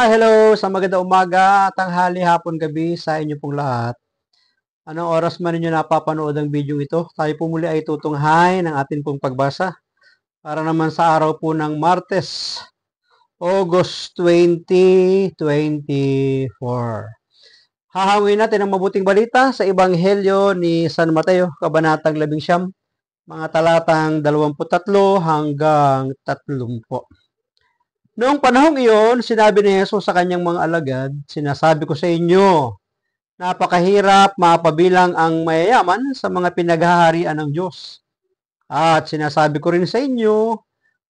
Hello sa magandang umaga, tanghali, hapon, gabi sa inyo pong lahat. Anong oras man ninyo napapanood ang video ito, tayo po muli ay tutunghay ng atin pong pagbasa para naman sa araw po ng Martes, August 2024. Hahawin natin ang mabuting balita sa Ebanghelyo ni San Mateo, Kabanatang 11, mga talatang 23 hanggang 30. Noong panahong iyon, sinabi ni Jesus sa kanyang mga alagad, "Sinasabi ko sa inyo, napakahirap mapabilang ang mayayaman sa mga pinaghaharian ng Diyos. At sinasabi ko rin sa inyo,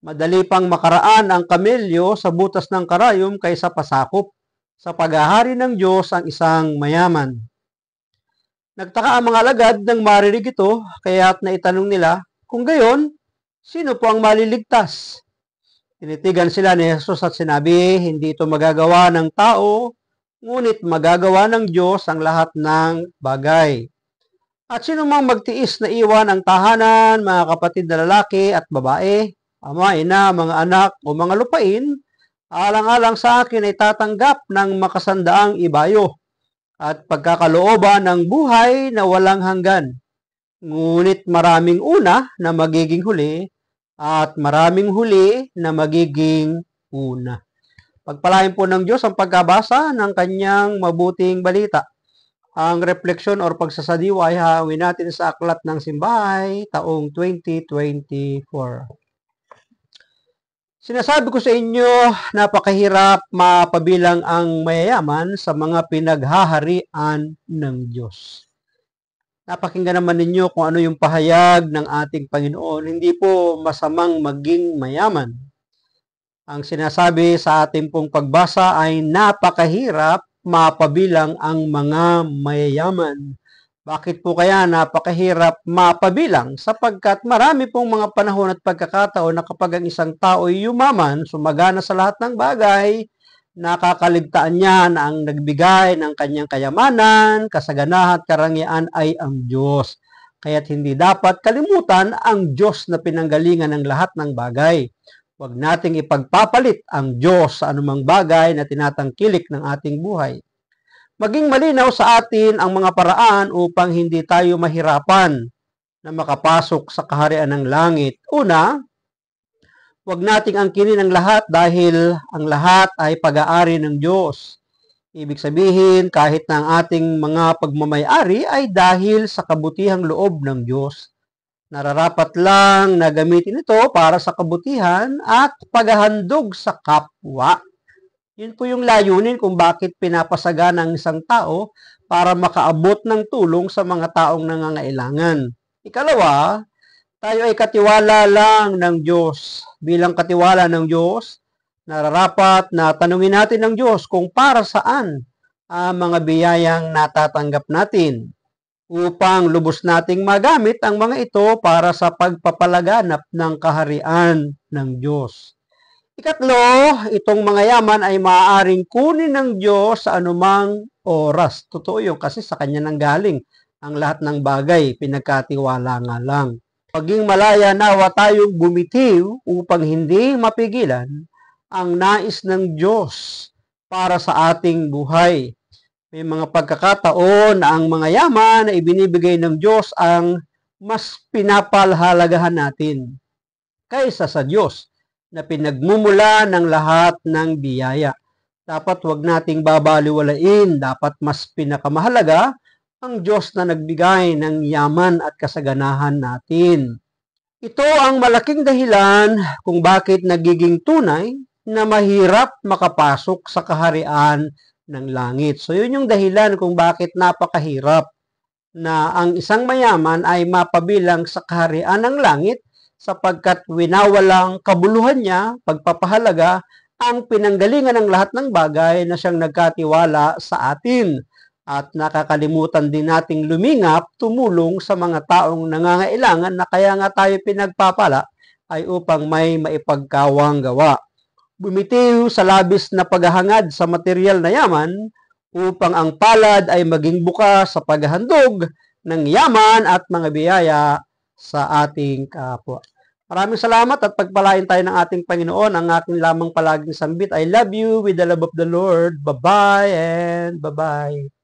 madali pang makaraan ang kamelyo sa butas ng karayom kaysa pasakop sa paghahari ng Diyos ang isang mayaman." Nagtaka ang mga alagad nang marinig ito, kaya't naitanong nila, "Kung gayon, sino po ang maliligtas?" Tinitigan sila ni Jesus at sinabi, "Hindi ito magagawa ng tao, ngunit magagawa ng Diyos ang lahat ng bagay. At sino mang magtiis na iwan ang tahanan, mga kapatid na lalaki at babae, ama, ina, mga anak o mga lupain, alang-alang sa akin ay tatanggap ng makasandaang ibayo at pagkakalooban ng buhay na walang hanggan. Ngunit maraming una na magiging huli at maraming huli na magiging una." Pagpalain po ng Diyos ang pagkabasa ng kanyang mabuting balita. Ang refleksyon or pagsasadiwa ay hawin natin sa Aklat ng Simbahay taong 2024. Sinasabi ko sa inyo, napakahirap mapabilang ang mayayaman sa mga pinaghaharian ng Diyos. Napakinggan naman ninyo kung ano yung pahayag ng ating Panginoon. Hindi po masamang maging mayaman. Ang sinasabi sa ating pong pagbasa ay napakahirap mapabilang ang mga mayayaman. Bakit po kaya napakahirap mapabilang? Sapagkat marami pong mga panahon at pagkakataon na kapag ang isang tao ay yumaman, sumagana sa lahat ng bagay, nakakaligtaan niya na ang nagbigay ng kanyang kayamanan, kasaganahan at karangyaan ay ang Diyos. Kaya't hindi dapat kalimutan ang Diyos na pinanggalingan ng lahat ng bagay. Huwag nating ipagpapalit ang Diyos sa anumang bagay na tinatangkilik ng ating buhay. Maging malinaw sa atin ang mga paraan upang hindi tayo mahirapan na makapasok sa kaharian ng langit. Una, huwag nating angkinin ang lahat dahil ang lahat ay pag-aari ng Diyos. Ibig sabihin, kahit na ang ating mga pagmamayari ay dahil sa kabutihang loob ng Diyos. Nararapat lang na gamitin ito para sa kabutihan at paghahandog sa kapwa. Yun po yung layunin kung bakit pinapasagana ng isang tao para makaabot ng tulong sa mga taong nangangailangan. Ikalawa, tayo ay katiwala lang ng Diyos. Bilang katiwala ng Diyos, nararapat na tanungin natin ng Diyos kung para saan ang mga biyayang natatanggap natin upang lubos nating magamit ang mga ito para sa pagpapalaganap ng kaharian ng Diyos. Ikatlo, itong mga yaman ay maaaring kunin ng Diyos sa anumang oras. Totoo yun kasi sa Kanya nanggaling ang lahat ng bagay, pinagkatiwala nga lang. Paging malaya nawa tayong bumitiw upang hindi mapigilan ang nais ng Diyos para sa ating buhay. May mga pagkakataon na ang mga yaman na ibinibigay ng Diyos ang mas pinapalhalagahan natin kaysa sa Diyos na pinagmumula ng lahat ng biyaya. Dapat wag nating babaliwalain, dapat mas pinakamahalaga ang Diyos na nagbigay ng yaman at kasaganahan natin. Ito ang malaking dahilan kung bakit nagiging tunay na mahirap makapasok sa kaharian ng langit. So yun yung dahilan kung bakit napakahirap na ang isang mayaman ay mapabilang sa kaharian ng langit sapagkat winawalang kabuluhan niya, pagpapahalaga, ang pinanggalingan ng lahat ng bagay na siyang nagkatiwala sa atin. At nakakalimutan din nating lumingap, tumulong sa mga taong nangangailangan na kaya nga tayo pinagpapala ay upang may maipagkawang gawa. Bumitiw sa labis na paghahangad sa material na yaman upang ang palad ay maging bukas sa paghahandog ng yaman at mga biyaya sa ating kapwa. Maraming salamat at pagpalain tayo ng ating Panginoon. Ang aking lamang palaging sambit, I love you with the love of the Lord. Bye-bye and bye-bye.